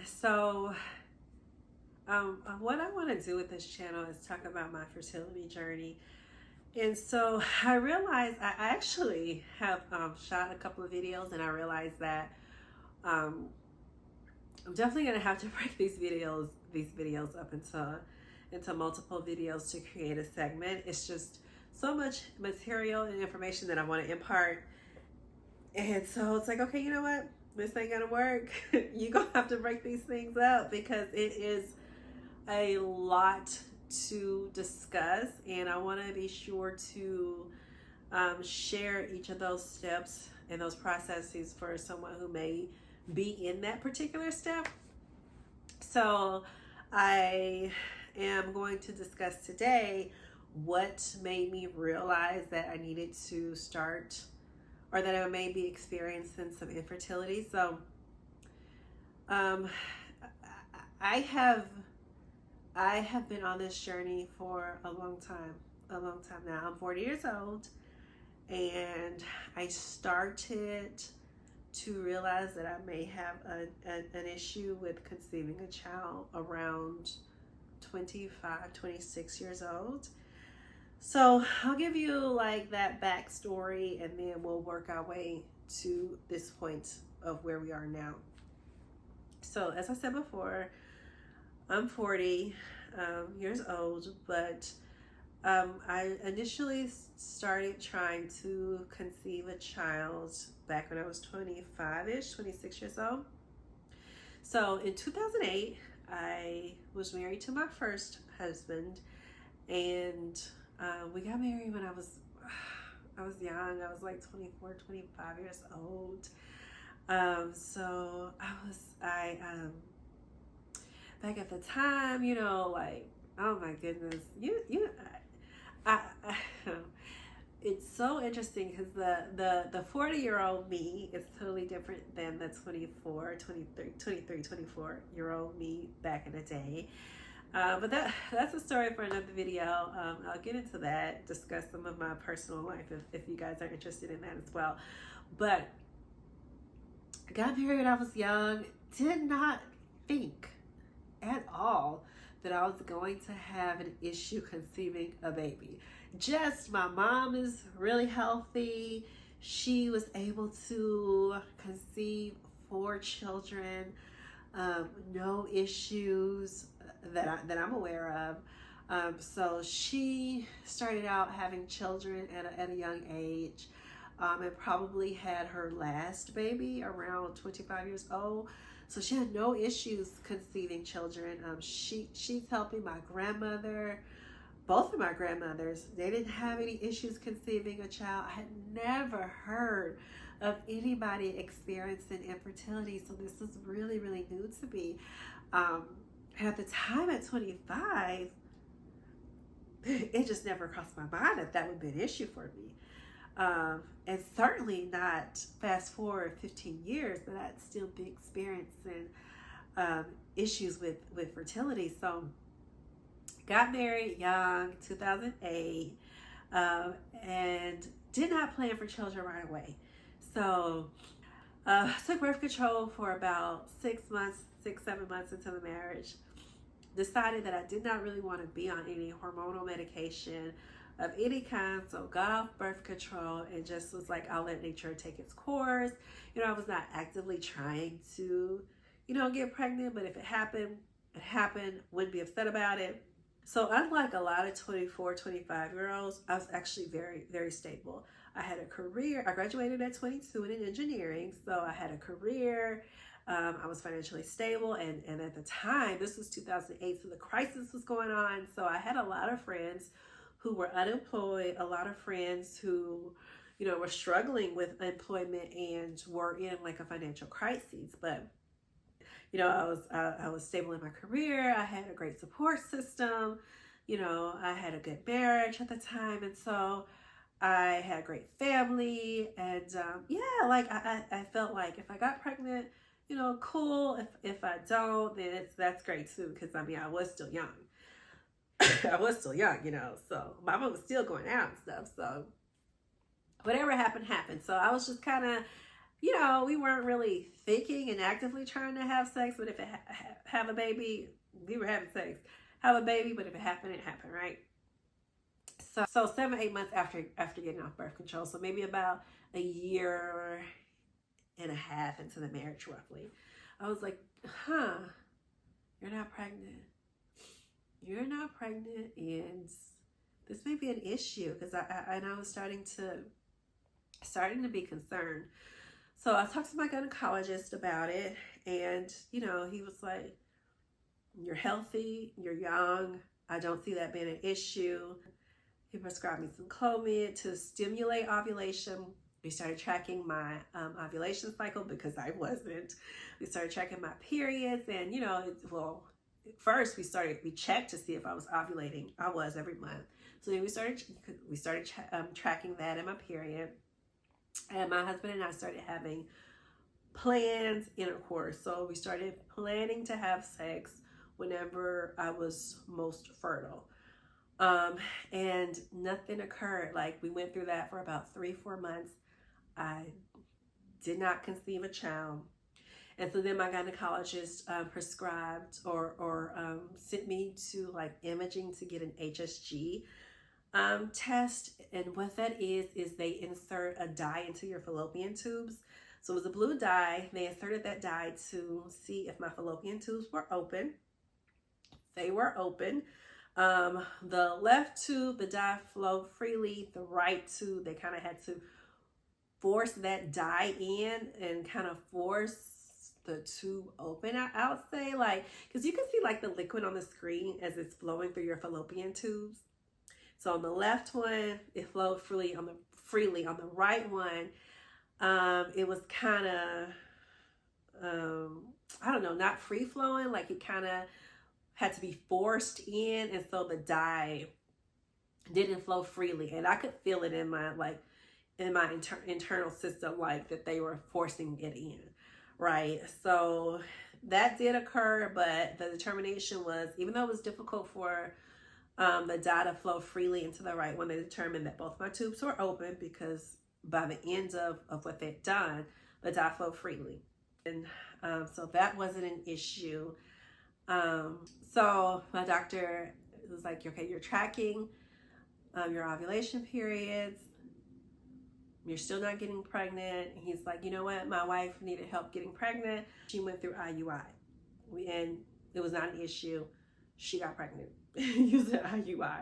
So what I want to do with this channel is talk about my fertility journey. And so I realized I actually have shot a couple of videos, and I realized that um, I'm definitely going to have to break these videos up into multiple videos to create a segment. It's just so much material and information that I want to impart. And so it's like, okay, you know what? This ain't gonna work. You're gonna have to break these things up because it is a lot to discuss, and I want to be sure to share each of those steps and those processes for someone who may be in that particular step. So I am going to discuss today what made me realize that I needed to start, or that I may be experiencing some infertility. So um, I have been on this journey for a long time now. I'm 40 years old, and I started to realize that I may have an issue with conceiving a child around 25, 26 years old. So I'll give you like that backstory, and then we'll work our way to this point of where we are now. So as I said before, I'm 40 years old, but I initially started trying to conceive a child back when I was 25-ish, 26 years old. So in 2008, I was married to my first husband, and we got married when I was young. I was like 24, 25 years old. So back at the time, like, oh my goodness, I it's so interesting because the 40-year-old me is totally different than the 24-year-old me back in the day. But that's a story for another video. I'll get into that, discuss some of my personal life if you guys are interested in that as well. But I got married when I was young, did not think at all that I was going to have an issue conceiving a baby. Just, my mom is really healthy. She was able to conceive 4 children, no issues that I'm aware of. So she started out having children at a young age, and probably had her last baby around 25 years old. So she had no issues conceiving children. She's helping my grandmother, both of my grandmothers. They didn't have any issues conceiving a child. I had never heard of anybody experiencing infertility, so this is really, really new to me. At the time, at 25, it just never crossed my mind that would be an issue for me. And certainly not fast forward 15 years, but I'd still be experiencing issues with fertility. So got married young, 2008, and did not plan for children right away. So took birth control for about 6 months, 7 months into the marriage. Decided that I did not really want to be on any hormonal medication of any kind, so got off birth control and just was like, I'll let nature take its course. I was not actively trying to, get pregnant, but if it happened, it happened. Wouldn't be upset about it. So unlike a lot of 24, 25-year-olds, I was actually very, very stable. I had a career. I graduated at 22 in engineering, so I had a career. I was financially stable, and at the time, this was 2008, so the crisis was going on. So I had a lot of friends who were unemployed, a lot of friends who, were struggling with employment and were in like a financial crisis. But, I was stable in my career. I had a great support system. I had a good marriage at the time. And so I had a great family. And I felt like if I got pregnant, cool. If I don't, then that's great too. Because I was still young. I was still young, so my mom was still going out and stuff. So whatever happened, happened. So I was just kind of you know, we weren't really thinking and actively trying to have sex, but if it have a baby, we were having sex, have a baby, but if it happened, it happened, right? So 7, 8 months after getting off birth control, so maybe about a year and a half into the marriage, roughly, I was like, huh, you're not pregnant. You're not pregnant, and this may be an issue, because I was starting to be concerned. So I talked to my gynecologist about it, and you know, he was like, you're healthy, you're young, I don't see that being an issue. He prescribed me some Clomid to stimulate ovulation. We started tracking my ovulation cycle, because I wasn't. We started tracking my periods, and you know, first we checked to see if I was ovulating. I was every month. So then we started tracking that in my period, and my husband and I started having planned intercourse. So we started planning to have sex whenever I was most fertile. And nothing occurred. Like, we went through that for about 3-4 months. I did not conceive a child. And so then my gynecologist prescribed or sent me to like imaging to get an HSG test. And what that is they insert a dye into your fallopian tubes. So it was a blue dye. They inserted that dye to see if my fallopian tubes were open. They were open. The left tube, the dye flowed freely. The right tube, they kind of had to force that dye in and kind of force the tube open, I would say, like, because you can see like the liquid on the screen as it's flowing through your fallopian tubes. So on the left one, it flowed freely. On the right one, it was kind of I don't know, not free flowing, like it kind of had to be forced in, and so the dye didn't flow freely, and I could feel it in my internal system, like that they were forcing it in, right? So that did occur, but the determination was, even though it was difficult for the dye to flow freely into the right one, they determined that both my tubes were open, because by the end of what they'd done, the dye flowed freely. And so that wasn't an issue. So my doctor was like, okay, you're tracking your ovulation periods. You're still not getting pregnant. He's like, you know what? My wife needed help getting pregnant. She went through IUI. And it was not an issue. She got pregnant using IUI.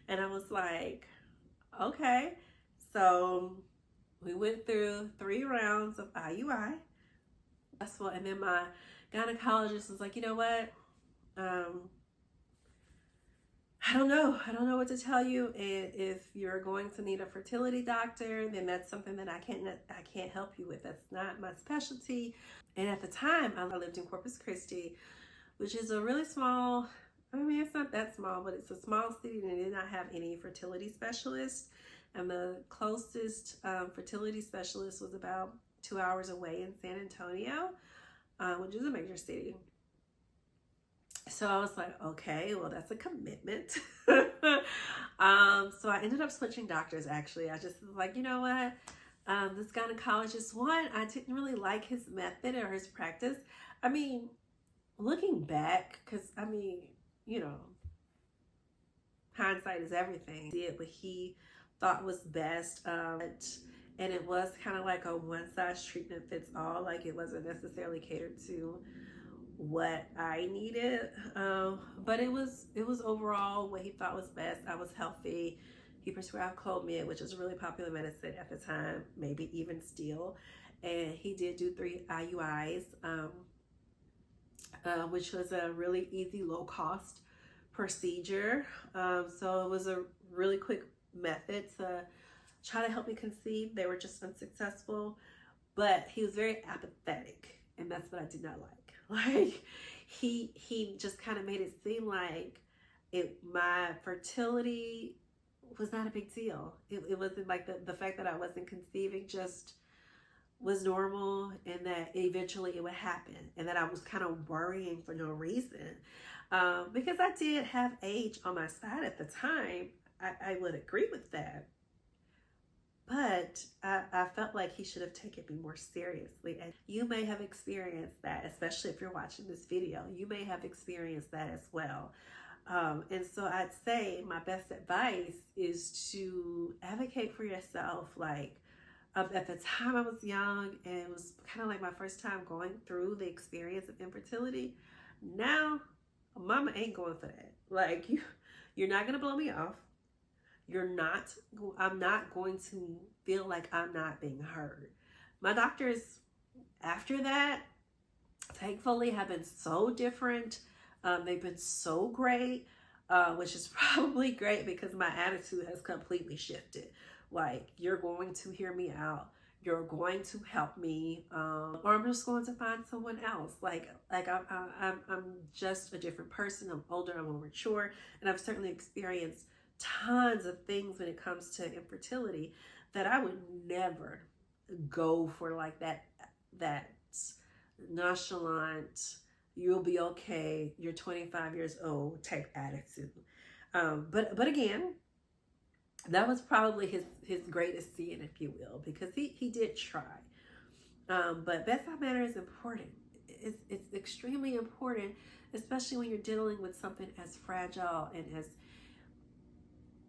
And I was like, okay. So we went through 3 rounds of IUI. And then my gynecologist was like, you know what? I don't know what to tell you. And if you're going to need a fertility doctor, then that's something that I can't help you with. That's not my specialty. And at the time, I lived in Corpus Christi, which is a really small, I mean, it's not that small, but it's a small city, and it did not have any fertility specialists. And the closest fertility specialist was about 2 hours away in San Antonio, which is a major city. So I was like, okay, well, that's a commitment. So I ended up switching doctors, actually. I just was like, you know what? This gynecologist, I didn't really like his method or his practice. I mean, looking back, because, I mean, you know, hindsight is everything. He did what he thought was best. And it was kind of like a one-size treatment fits all. Like, it wasn't necessarily catered to what I needed, but it was overall what he thought was best. I was healthy. He prescribed Clomid, which is a really popular medicine at the time, maybe even still, and he did do 3 IUIs, which was a really easy, low-cost procedure. So it was a really quick method to try to help me conceive. They were just unsuccessful, but he was very apathetic, and that's what I did not like. Like, he just kind of made it seem like my fertility was not a big deal. It wasn't like the fact that I wasn't conceiving just was normal, and that eventually it would happen, and that I was kind of worrying for no reason. Because I did have age on my side at the time. I would agree with that. But I felt like he should have taken me more seriously. And you may have experienced that, especially if you're watching this video. You may have experienced that as well. And so I'd say my best advice is to advocate for yourself. Like, at the time I was young, and it was kind of like my first time going through the experience of infertility. Now, mama ain't going for that. Like, you're not going to blow me off. I'm not going to feel like I'm not being heard. My doctors, after that, thankfully, have been so different. They've been so great, which is probably great because my attitude has completely shifted. Like, you're going to hear me out. You're going to help me, or I'm just going to find someone else. Like I'm just a different person. I'm older. I'm more mature, and I've certainly experienced tons of things when it comes to infertility that I would never go for, like that nonchalant, you'll be okay, you're 25 years old type attitude. But again, that was probably his greatest sin, if you will, because he did try. But bedside manner is important. It's extremely important, especially when you're dealing with something as fragile and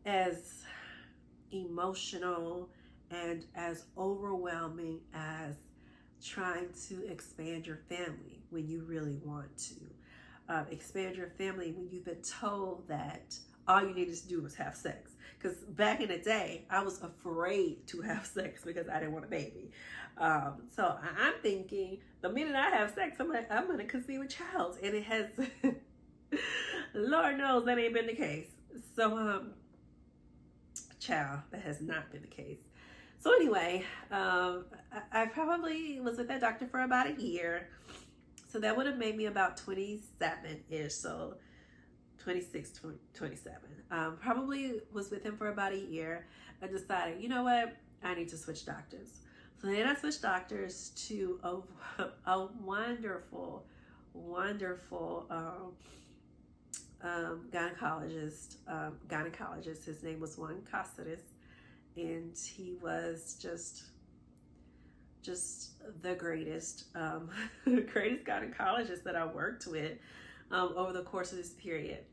as emotional and as overwhelming as trying to expand your family when you really want to. Expand your family when you've been told that all you needed to do was have sex. Because back in the day, I was afraid to have sex because I didn't want a baby. So I'm thinking the minute I have sex, I'm going to conceive a child. And it has, Lord knows that ain't been the case. So, child, that has not been the case. So anyway, I probably was with that doctor for about a year. So that would have made me about 27-ish. So 26, 27. Probably was with him for about a year and decided, you know what, I need to switch doctors. So then I switched doctors to a wonderful gynecologist. His name was Juan Cáceres, and he was just the greatest greatest gynecologist that I worked with over the course of this period.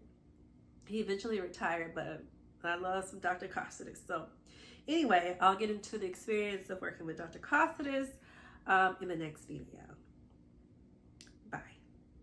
He eventually retired, but I love some Dr. Cáceres. So anyway, I'll get into the experience of working with Dr. Cáceres in the next video.